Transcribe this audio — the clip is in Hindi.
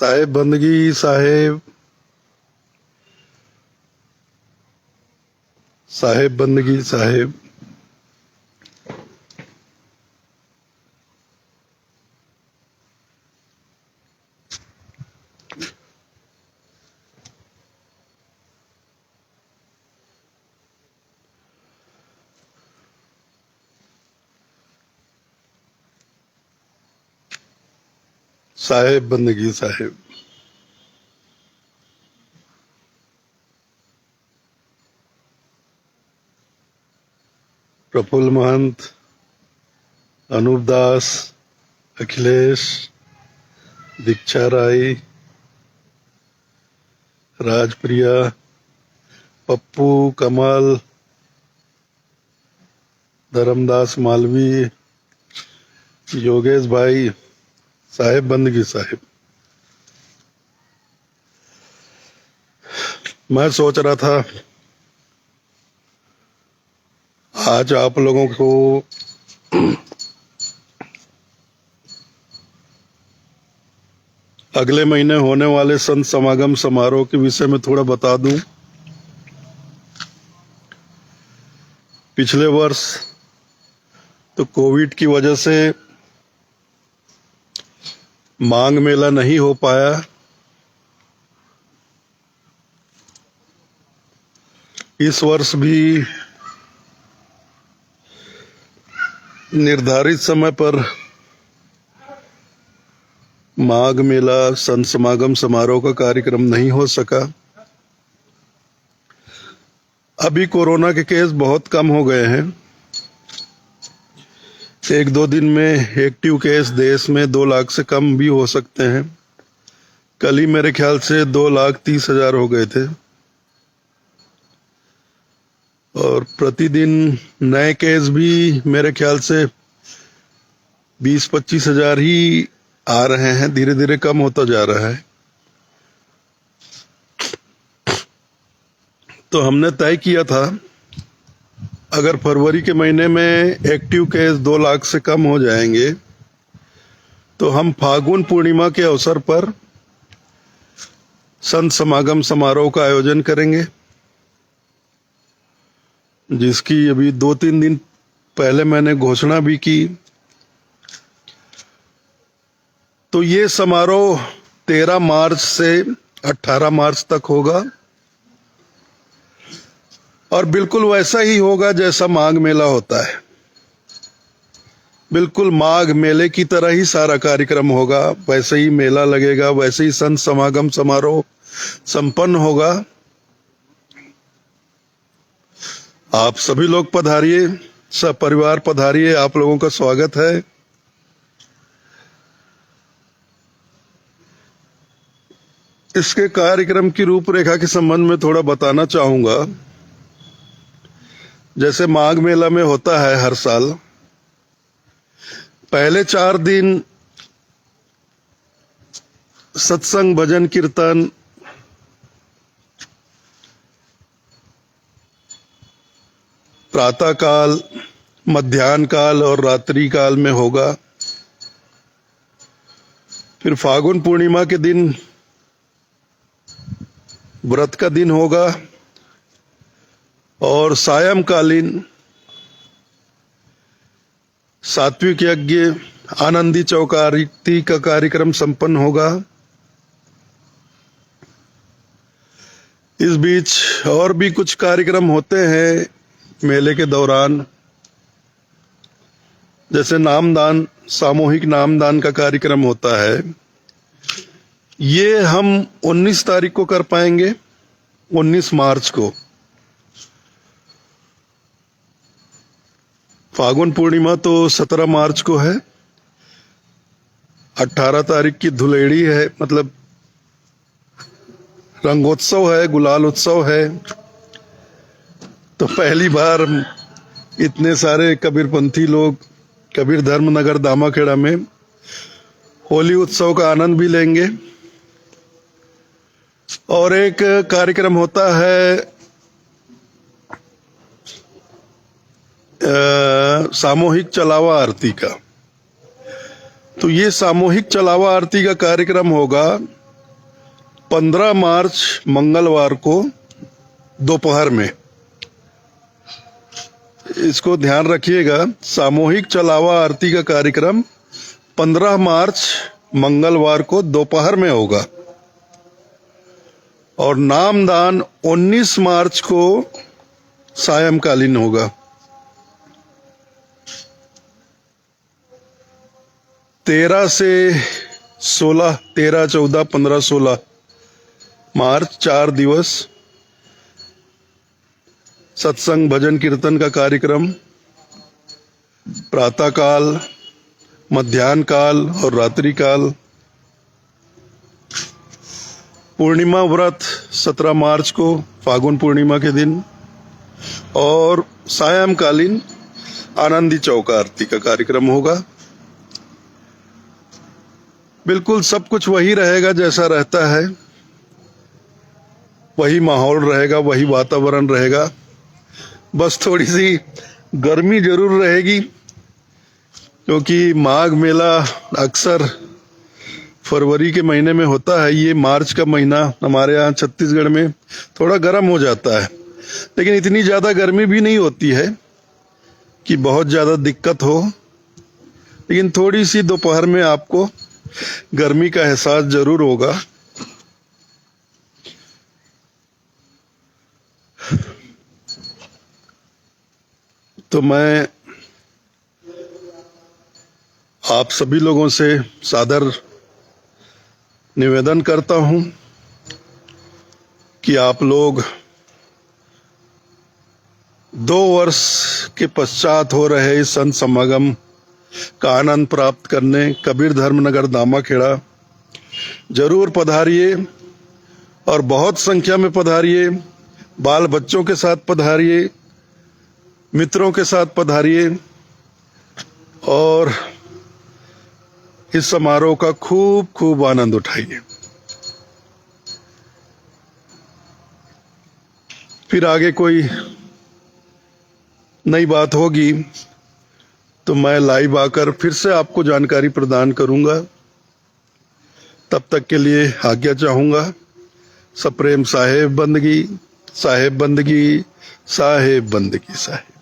साहेब बंदगी साहेब साहेब बंदगी साहेब। साहेब बंदगी साहेब। प्रफुल्ल महंत, अनूप दास, अखिलेश, दीक्षा राय, राजप्रिया, पप्पू, कमल, धर्मदास मालवी, योगेश भाई। साहेब बंदगी साहेब। मैं सोच रहा था आज आप लोगों को अगले महीने होने वाले संत समागम समारोह के विषय में थोड़ा बता दूं। पिछले वर्ष तो कोविड की वजह से मांग मेला नहीं हो पाया। इस वर्ष भी निर्धारित समय पर माघ मेला संत समागम समारोह का कार्यक्रम नहीं हो सका। अभी कोरोना के केस बहुत कम हो गए हैं। एक दो दिन में एक्टिव केस देश में 2 लाख से कम भी हो सकते हैं। कल ही मेरे ख्याल से 2,30,000 हो गए थे और प्रतिदिन नए केस भी मेरे ख्याल से 20-25 हजार ही आ रहे हैं। धीरे धीरे कम होता जा रहा है। तो हमने तय किया था अगर फरवरी के महीने में एक्टिव केस 2 लाख से कम हो जाएंगे तो हम फागुन पूर्णिमा के अवसर पर संत समागम समारोह का आयोजन करेंगे, जिसकी अभी 2-3 दिन पहले मैंने घोषणा भी की। तो ये समारोह 13 मार्च से 18 मार्च तक होगा और बिल्कुल वैसा ही होगा जैसा माघ मेला होता है। बिल्कुल माघ मेले की तरह ही सारा कार्यक्रम होगा, वैसे ही मेला लगेगा, वैसे ही संत समागम समारोह संपन्न होगा। आप सभी लोग पधारिए, सब परिवार पधारिए, आप लोगों का स्वागत है। इसके कार्यक्रम की रूपरेखा के संबंध में थोड़ा बताना चाहूंगा। जैसे माघ मेला में होता है हर साल, पहले 4 दिन सत्संग, भजन, कीर्तन, प्रातः काल, मध्याह्न काल और रात्रि काल में होगा। फिर फागुन पूर्णिमा के दिन व्रत का दिन होगा और सायंकालीन सात्विक यज्ञ, आनंदी चौक आरती का कार्यक्रम संपन्न होगा। इस बीच और भी कुछ कार्यक्रम होते हैं मेले के दौरान, जैसे नामदान, सामूहिक नामदान का कार्यक्रम होता है। ये हम 19 तारीख को कर पाएंगे, 19 मार्च को। फागुन पूर्णिमा तो 17 मार्च को है। 18 तारीख की धुलेड़ी है, मतलब रंगोत्सव है, गुलाल उत्सव है। तो पहली बार इतने सारे कबीरपंथी लोग कबीर धर्म नगर दामाखेड़ा में होली उत्सव का आनंद भी लेंगे। और एक कार्यक्रम होता है सामूहिक चलावा आरती का। तो ये सामूहिक चलावा आरती का कार्यक्रम होगा 15 मार्च मंगलवार को दोपहर में, इसको ध्यान रखिएगा, सामूहिक चलावा आरती का कार्यक्रम 15 मार्च मंगलवार को दोपहर में होगा और नामदान 19 मार्च को सायंकालीन होगा। 13 से 16, 13, 14, 15, 16 मार्च 4 दिवस सत्संग भजन कीर्तन का कार्यक्रम प्रातःकाल, मध्याह्न काल और रात्रि काल। पूर्णिमा व्रत 17 मार्च को फागुन पूर्णिमा के दिन और सायंकालीन आनंदी चौक आरती का कार्यक्रम होगा। बिल्कुल सब कुछ वही रहेगा जैसा रहता है, वही माहौल रहेगा, वही वातावरण रहेगा। बस थोड़ी सी गर्मी जरूर रहेगी क्योंकि माघ मेला अक्सर फरवरी के महीने में होता है। ये मार्च का महीना हमारे यहाँ छत्तीसगढ़ में थोड़ा गर्म हो जाता है, लेकिन इतनी ज्यादा गर्मी भी नहीं होती है कि बहुत ज्यादा दिक्कत हो, लेकिन थोड़ी सी दोपहर में आपको गर्मी का एहसास जरूर होगा। तो मैं आप सभी लोगों से सादर निवेदन करता हूं कि आप लोग 2 वर्ष के पश्चात हो रहे इस संत समागम का आनंद प्राप्त करने कबीर धर्मनगर दामाखेड़ा जरूर पधारिए और बहुत संख्या में पधारिए। बाल बच्चों के साथ पधारिए, मित्रों के साथ पधारिए और इस समारोह का खूब खूब आनंद उठाइए। फिर आगे कोई नई बात होगी तो मैं लाइव आकर फिर से आपको जानकारी प्रदान करूंगा। तब तक के लिए आज्ञा चाहूंगा। सप्रेम साहेब बंदगी, साहेब बंदगी, साहेब बंदगी, साहेब।